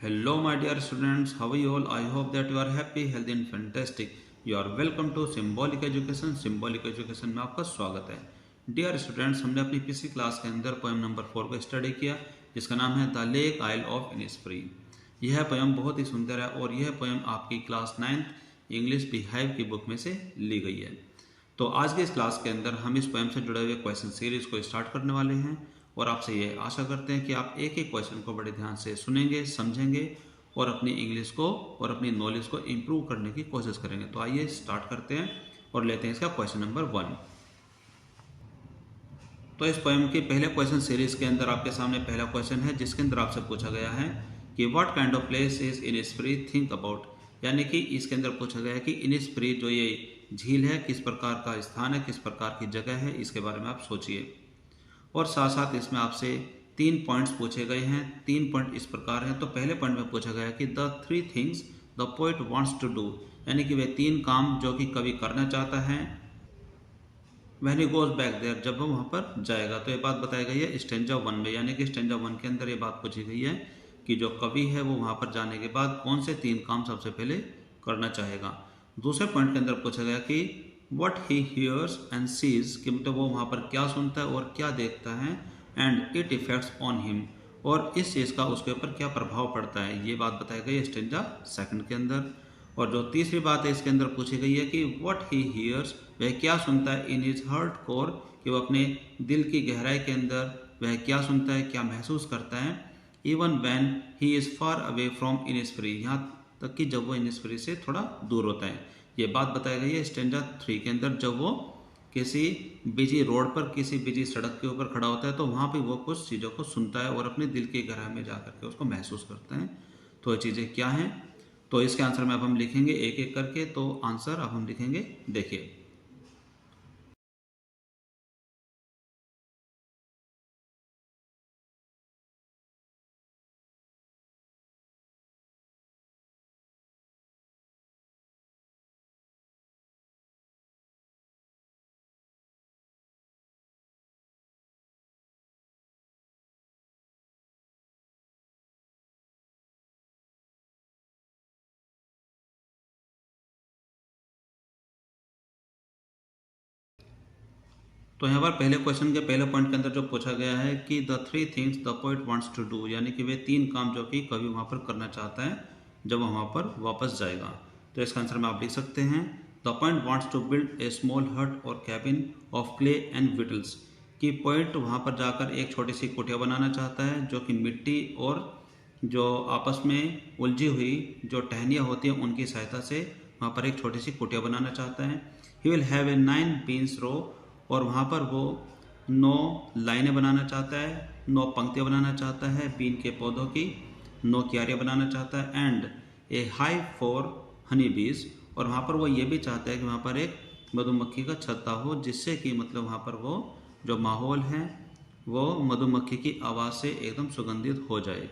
Hello, my dear students. How are you all? I hope that you are happy, healthy and fantastic. You are welcome to Symbolic Education. Symbolic Education में आपका स्वागत है. Dear students, हमने अपनी पिछली class के अंदर poem number 4 को स्टडी किया, जिसका नाम है the lake isle of Innisfree. यह पोएम बहुत ही सुंदर है और यह पोएम आपकी क्लास 9th इंग्लिश बिहाइव की बुक में से ली गई है. तो आज के इस क्लास के अंदर हम इस पोएम से जुड़े हुए क्वेश्चन सीरीज को स्टार्ट करने वाले हैं और आपसे ये आशा करते हैं कि आप एक एक क्वेश्चन को बड़े ध्यान से सुनेंगे, समझेंगे और अपनी इंग्लिश को और अपनी नॉलेज को इम्प्रूव करने की कोशिश करेंगे. तो आइए स्टार्ट करते हैं और लेते हैं इसका क्वेश्चन नंबर 1. तो इस पोएम के पहले क्वेश्चन सीरीज के अंदर आपके सामने पहला क्वेश्चन है, जिसके अंदर आपसे पूछा गया है कि what kind of place is Innisfree think about. यानी कि इसके अंदर पूछा गया है कि इनिस्फ्री जो ये झील है किस प्रकार का स्थान है, किस प्रकार की जगह है, इसके बारे में आप सोचिए. और साथ साथ इसमें आपसे 3 पॉइंट्स पूछे गए हैं. 3 पॉइंट इस प्रकार हैं. तो पहले पॉइंट में पूछा गया है कि the 3 things the poet wants to do, यानी कि वे 3 काम जो कि कवि करना चाहता है when he goes back there, जब वो वहाँ पर जाएगा. तो ये बात बताई गई है स्टेंजा 1 में, यानी कि स्टेंजा 1 के अंदर ये बात पूछी गई है कि जो कवि है वो वहाँ पर जाने के बाद कौन से 3 काम सबसे पहले करना चाहेगा. दूसरे पॉइंट के अंदर पूछा गया कि what he hears and sees, कि मतलब वो वहाँ पर क्या सुनता है और क्या देखता है, and it effects on him, और इस चीज़ का उसके ऊपर क्या प्रभाव पड़ता है. ये बात बताई गई है स्टेंजा 2 के अंदर. और जो तीसरी बात है इसके अंदर पूछी गई है कि व्हाट ही हियर्स, वह क्या सुनता है, इन हिज हार्ट कोर, कि वो अपने दिल की गहराई के अंदर वह क्या सुनता है, क्या महसूस करता है, even when he is far away from Innisfree, यहाँ तक कि जब वो इनिस्फ्री से थोड़ा दूर होता है. ये बात बताई गई है स्टेंजा 3 के अंदर. जब वो किसी बिजी रोड पर, किसी बिजी सड़क के ऊपर खड़ा होता है तो वहाँ पे वो कुछ चीज़ों को सुनता है और अपने दिल की गहराई में जा करके उसको महसूस करता है. तो ये चीज़ें क्या हैं, तो इसके आंसर में अब हम लिखेंगे एक एक करके. तो आंसर अब हम लिखेंगे, देखिए. तो यहाँ पर पहले क्वेश्चन के पहले पॉइंट के अंदर जो पूछा गया है कि the 3 things the poet wants to do, यानी कि वे 3 काम जो कि कवि वहाँ पर करना चाहता है जब वहाँ पर वापस जाएगा. तो इसका आंसर में आप लिख सकते हैं the poet wants to build a small hut और cabin of clay and wattles, कि पोएट वहाँ पर जाकर एक छोटी सी कुटिया बनाना चाहता है जो कि मिट्टी और जो आपस में उलझी हुई जो टहनियाँ होती हैं उनकी सहायता से वहाँ पर एक छोटी सी कुटिया बनाना चाहता है. He will have a 9 beans row, और वहाँ पर वो 9 लाइनें बनाना चाहता है, 9 पंक्तियाँ बनाना चाहता है बीन के पौधों की, 9 क्यारियाँ बनाना चाहता है, and A high for Honey बीज, और वहाँ पर वो ये भी चाहता है कि वहाँ पर एक मधुमक्खी का छत्ता हो, जिससे कि मतलब वहाँ पर वो जो माहौल है वो मधुमक्खी की आवाज़ से एकदम सुगंधित हो जाए.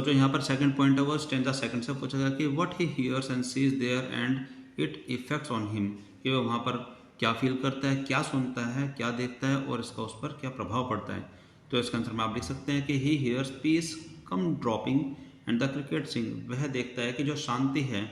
जो यहाँ पर सेकंड पॉइंट है वो स्टेंजा 2 से पूछा गया कि what he hears and sees there and it effects on him, कि वो वहाँ पर क्या फील करता है, क्या सुनता है, क्या देखता है और इसका उस पर क्या प्रभाव पड़ता है. तो इसका आंसर में आप लिख सकते हैं कि he hears peace come dropping and the cricket sing, वह देखता है कि जो शांति है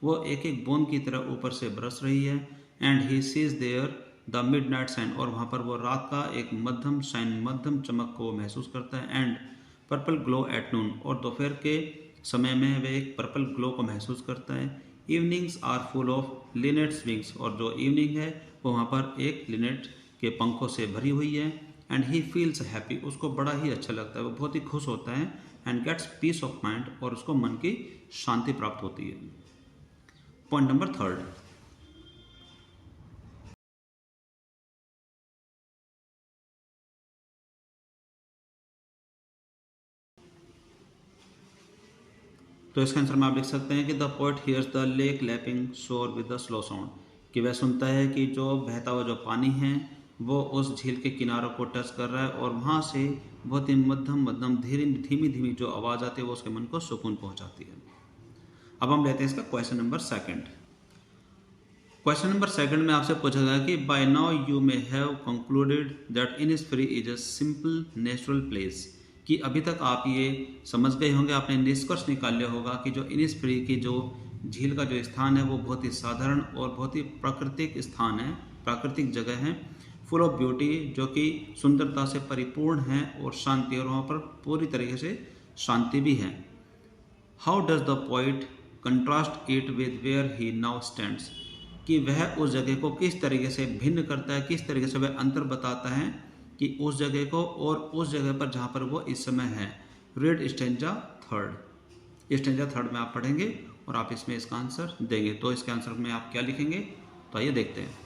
वो एक एक बूंद की तरह ऊपर से बरस रही है. And he sees there the midnight shine, और वहाँ पर वो रात का एक मध्यम साइन, मध्यम चमक को महसूस करता है. And purple glow at noon, और दोपहर के समय में वह एक पर्पल ग्लो को महसूस करता है. Evenings are full of linnet's wings, और जो इवनिंग है वो वहाँ पर एक लिनेट के पंखों से भरी हुई है. एंड ही फील्स हैप्पी, उसको बड़ा ही अच्छा लगता है, वो बहुत ही खुश होता है. And gets peace of mind, और उसको मन की शांति प्राप्त होती है. Point number 3. तो इसका आंसर में आप लिख सकते हैं कि the poet hears the lake lapping shore with the slow sound, कि वह सुनता है कि जो बहता हुआ जो पानी है वो उस झील के किनारों को टच कर रहा है और वहाँ से बहुत ही मध्यम मध्यम धीमी धीमी जो आवाज़ आती है वो उसके मन को सुकून पहुँचाती है। अब हम लेते हैं इसका question number second. Question number second में आपसे पूछा गया कि by now you may have concluded that Innisfree is a simple natural place, कि अभी तक आप ये समझ गए होंगे, आपने निष्कर्ष निकाल लिया होगा कि जो इनिस्फ्री की जो झील का जो स्थान है वो बहुत ही साधारण और बहुत ही प्राकृतिक स्थान है, प्राकृतिक जगह है, फुल ऑफ ब्यूटी, जो कि सुंदरता से परिपूर्ण है और शांति, और वहाँ पर पूरी तरीके से शांति भी है। How does the poet contrast it with where he now stands, कि वह उस जगह को किस तरीके से भिन्न करता है, किस तरीके से वह अंतर बताता है कि उस जगह को और उस जगह पर जहाँ पर वो इस समय है। Read stanza third. Stanza third में आप पढ़ेंगे और आप इसमें इसका आंसर देंगे। तो इसके आंसर में आप क्या लिखेंगे, तो आइए देखते हैं।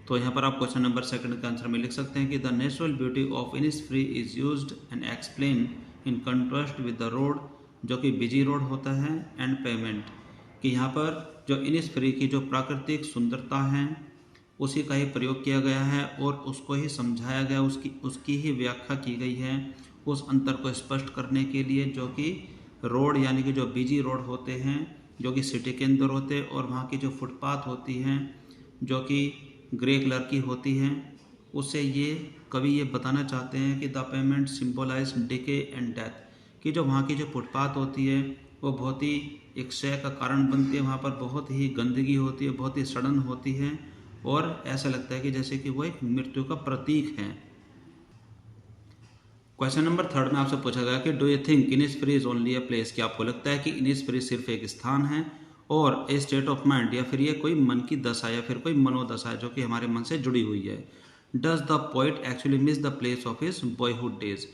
तो यहाँ पर आप क्वेश्चन नंबर सेकंड का आंसर में लिख सकते हैं कि the natural beauty of Innisfree is used and explain in contrast with the road, जो कि बिजी रोड होता है, एंड पेमेंट, कि यहाँ पर जो इनिस्फ्री की जो प्राकृतिक सुंदरता है उसी का ही प्रयोग किया गया है और उसको ही समझाया गया, उसकी ही व्याख्या की गई है उस अंतर को स्पष्ट करने के लिए, जो कि रोड यानी कि जो बिजी रोड होते हैं जो कि सिटी के अंदर होते हैं, और वहाँ की जो फुटपाथ होती हैं जो कि ग्रे कलर की होती हैं, उससे ये कवि ये बताना चाहते हैं कि the pavement symbolise decay and death, कि जो वहाँ की जो फुटपाथ होती है वो बहुत ही एक क्षय का कारण बनती है, वहाँ पर बहुत ही गंदगी होती है, बहुत ही सड़न होती है और ऐसा लगता है कि जैसे कि वो एक मृत्यु का प्रतीक है। क्वेश्चन नंबर थर्ड में आपसे पूछा गया कि do you think Innisfree is only a place, कि आपको लगता है कि इनिस्फ्री सिर्फ एक स्थान है और ए स्टेट ऑफ माइंड, या फिर ये कोई मन की दशा या फिर कोई मनोदशा है जो कि हमारे मन से जुड़ी हुई है। Does the poet actually miss the place of his boyhood days,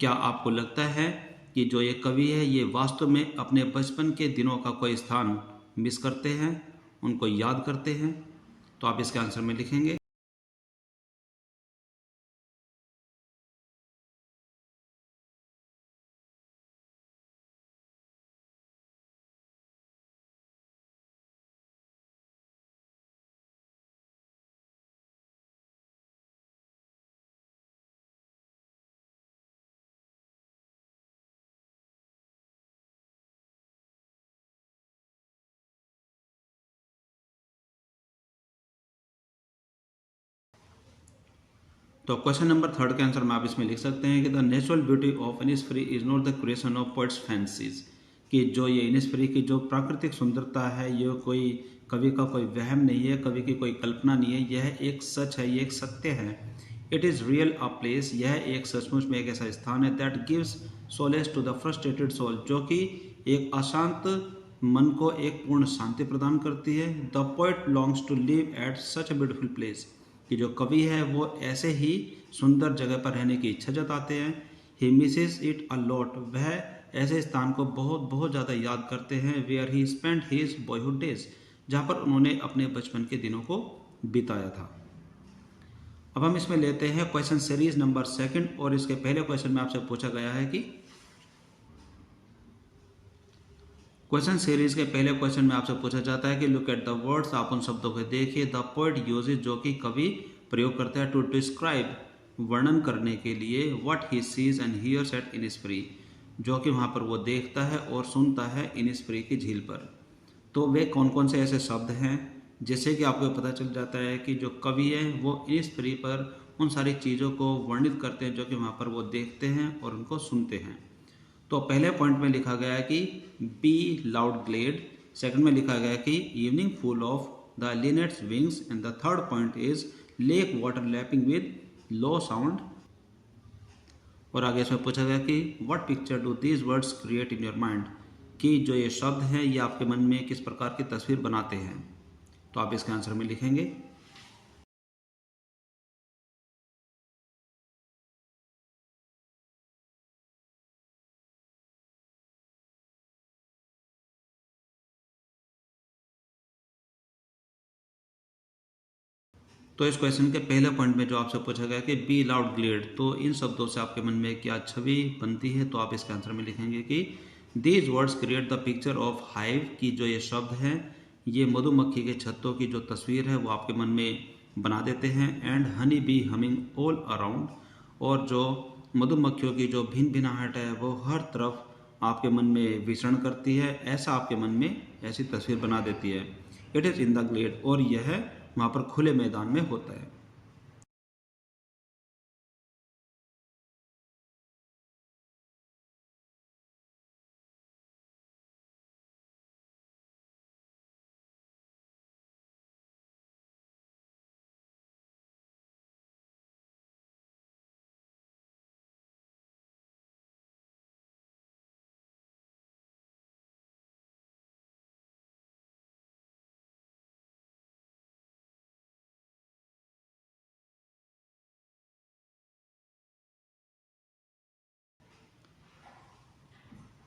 क्या आपको लगता है कि जो ये कवि है ये वास्तव में अपने बचपन के दिनों का कोई स्थान मिस करते हैं, उनको याद करते हैं? तो आप इसके आंसर में लिखेंगे। तो क्वेश्चन नंबर थर्ड के आंसर में आप इसमें लिख सकते हैं कि the natural beauty of Innisfree is not the creation of poets fancies, कि जो ये इनिस्फ्री की जो प्राकृतिक सुंदरता है ये कोई कवि का कोई वहम नहीं है, कवि की कोई कल्पना नहीं है, यह एक सच है, ये एक सत्य है। It is real a place, यह एक सचमुच में एक ऐसा स्थान है that gives solace to the frustrated soul, जो कि एक अशांत मन को एक पूर्ण शांति प्रदान करती है। The poet longs to live at such a beautiful place, कि जो कवि है वो ऐसे ही सुंदर जगह पर रहने की इच्छा जताते हैं। ही मिसेस इट अ लॉट, वह ऐसे स्थान को बहुत बहुत ज़्यादा याद करते हैं। Where he spend his boyhood days, जहाँ पर उन्होंने अपने बचपन के दिनों को बिताया था। अब हम इसमें लेते हैं क्वेश्चन सीरीज नंबर सेकंड, और इसके पहले क्वेश्चन में आपसे पूछा गया है कि क्वेश्चन सीरीज के पहले क्वेश्चन में आपसे पूछा जाता है कि लुक एट द वर्ड्स, आप उन शब्दों को देखिए, द पोएट यूजेज, जो कि कवि प्रयोग करता है, टू डिस्क्राइब, वर्णन करने के लिए, what he sees and hears at Innisfree, जो कि वहाँ पर वो देखता है और सुनता है इनिस्फ्री की झील पर। तो वे कौन कौन से ऐसे शब्द हैं जिससे कि आपको पता चल जाता है कि जो कवि है वो इनिस्फ्री पर उन सारी चीज़ों को वर्णित करते हैं जो कि वहाँ पर वो देखते हैं और उनको सुनते हैं। तो पहले पॉइंट में लिखा गया है कि बी लाउड ग्लेड, सेकंड में लिखा गया है कि evening full of the linnet's wings, and the third point is lake water lapping with low sound. और आगे इसमें पूछा गया कि what picture do these words create in your mind, कि जो ये शब्द हैं ये आपके मन में किस प्रकार की तस्वीर बनाते हैं। तो आप इसके आंसर में लिखेंगे। तो इस क्वेश्चन के पहले पॉइंट में जो आपसे पूछा गया कि बी लाउड ग्लेड, तो इन शब्दों से आपके मन में क्या छवि बनती है। तो आप इसके आंसर में लिखेंगे कि these words create the picture of hive, की जो ये शब्द हैं ये मधुमक्खी के छत्तों की जो तस्वीर है वो आपके मन में बना देते हैं। And honey bee humming all around, और जो मधुमक्खियों की जो भिन्न भिन्नाहट है वो हर तरफ आपके मन में विचरण करती है, ऐसा आपके मन में ऐसी तस्वीर बना देती है। It is in the glade, और यह वहाँ पर खुले मैदान में होता है।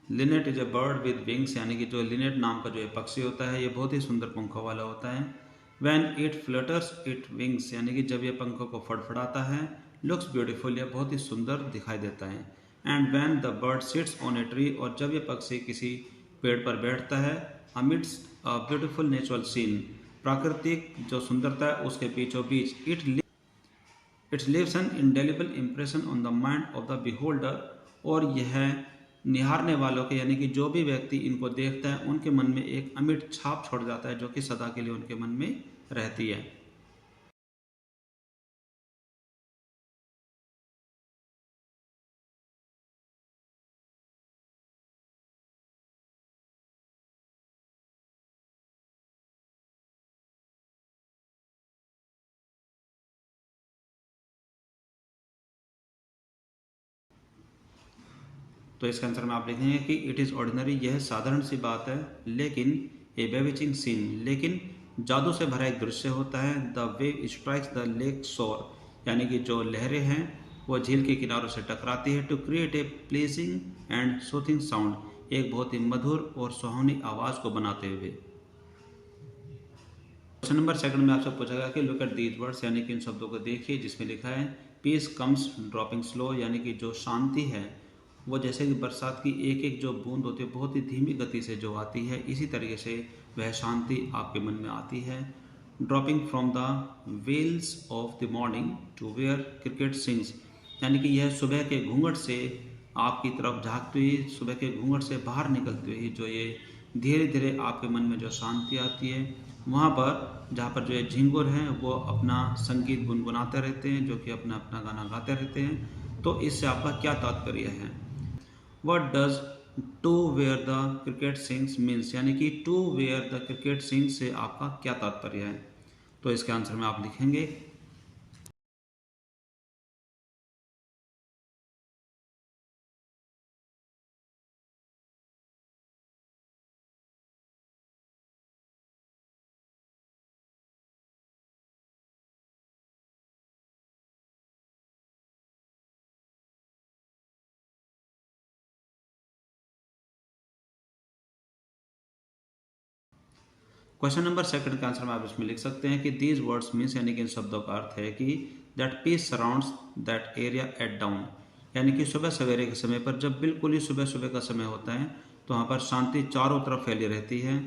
Linnet is a bird with wings, यानी कि जो लिनेट नाम का जो ये पक्षी होता है ये बहुत ही सुंदर पंखों वाला होता है। When it flutters it wings, यानी कि जब ये पंखों को फड़फड़ाता है, लुक्स ब्यूटीफुल, यह बहुत ही सुंदर दिखाई देता है। And when the bird sits on a tree, और जब ये पक्षी किसी पेड़ पर बैठता है, amidst a beautiful natural scene, प्राकृतिक जो सुंदरता है उसके बीचों बीच, its leaves an indelible impression on the mind of the beholder, और यह निहारने वालों के यानी कि जो भी व्यक्ति इनको देखता है उनके मन में एक अमिट छाप छोड़ जाता है जो कि सदा के लिए उनके मन में रहती है। तो इसका आंसर में आप लिखेंगे कि इट इज़ ऑर्डिनरी, यह साधारण सी बात है, लेकिन ए बेविचिंग सीन, लेकिन जादू से भरा एक दृश्य होता है। The wave strikes the lake शोर, यानी कि जो लहरें हैं वो झील के किनारों से टकराती है। To create a pleasing and soothing sound, एक बहुत ही मधुर और सुहावनी आवाज़ को बनाते हुए। क्वेश्चन नंबर सेकंड में आपसे पूछा गया कि लुक एट दीज वर्ड्स, यानी कि इन शब्दों को देखिए जिसमें लिखा है पीस कम्स ड्रॉपिंग स्लो, यानी कि जो शांति है वो जैसे कि बरसात की एक एक जो बूंद होती है बहुत ही धीमी गति से जो आती है, इसी तरीके से वह शांति आपके मन में आती है। Dropping from the veils of the morning to where cricket sings, यानी कि यह सुबह के घूंघट से आपकी तरफ झांकती हुई, सुबह के घूंघट से बाहर निकलती हुई जो ये धीरे धीरे आपके मन में जो शांति आती है, वहाँ पर जहाँ पर जो ये झिंगुर हैं वो अपना संगीत गुनगुनाते रहते हैं, जो कि अपना अपना गाना गाते रहते हैं। तो इससे आपका क्या तात्पर्य है? What does to where the cricket sings means, यानी कि to where the cricket sings से आपका क्या तात्पर्य है? तो इसके आंसर में आप लिखेंगे। क्वेश्चन नंबर सेकंड का आंसर में आप इसमें लिख सकते हैं कि दीज वर्ड्स मीन्स, यानी कि इन शब्दों का अर्थ है कि that peace surrounds that area at dawn, यानी कि सुबह सवेरे के समय पर जब बिल्कुल ही सुबह सुबह का समय होता है तो वहाँ पर शांति चारों तरफ फैली रहती है।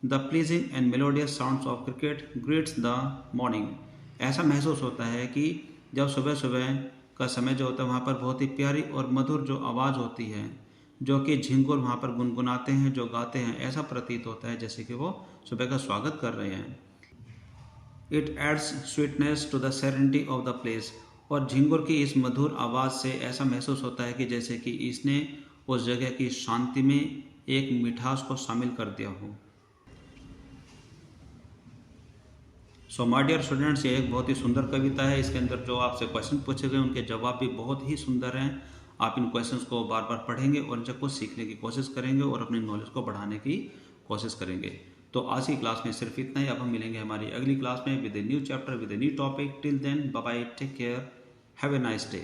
The pleasing and melodious sounds of cricket greets the morning, ऐसा महसूस होता है कि जब सुबह सुबह का समय जो होता है वहाँ पर बहुत ही प्यारी और मधुर जो आवाज़ होती है, जो कि झिंगुर वहाँ पर गुनगुनाते हैं, जो गाते हैं, ऐसा प्रतीत होता है जैसे कि वो सुबह का स्वागत कर रहे हैं। It adds sweetness to the serenity of the place, और झिंगुर की इस मधुर आवाज़ से ऐसा महसूस होता है कि जैसे कि इसने उस जगह की शांति में एक मिठास को शामिल कर दिया हो। सो माय डियर स्टूडेंट्स, ये एक बहुत ही सुंदर कविता है। इसके अंदर जो आपसे क्वेश्चन पूछे गए उनके जवाब भी बहुत ही सुंदर हैं। आप इन क्वेश्चंस को बार बार पढ़ेंगे और इनसे कुछ सीखने की कोशिश करेंगे और अपनी नॉलेज को बढ़ाने की कोशिश करेंगे। तो आज की क्लास में सिर्फ इतना ही। अब हम मिलेंगे हमारी अगली क्लास में with a new chapter with a new topic. Till then bye bye, take care, have a nice day.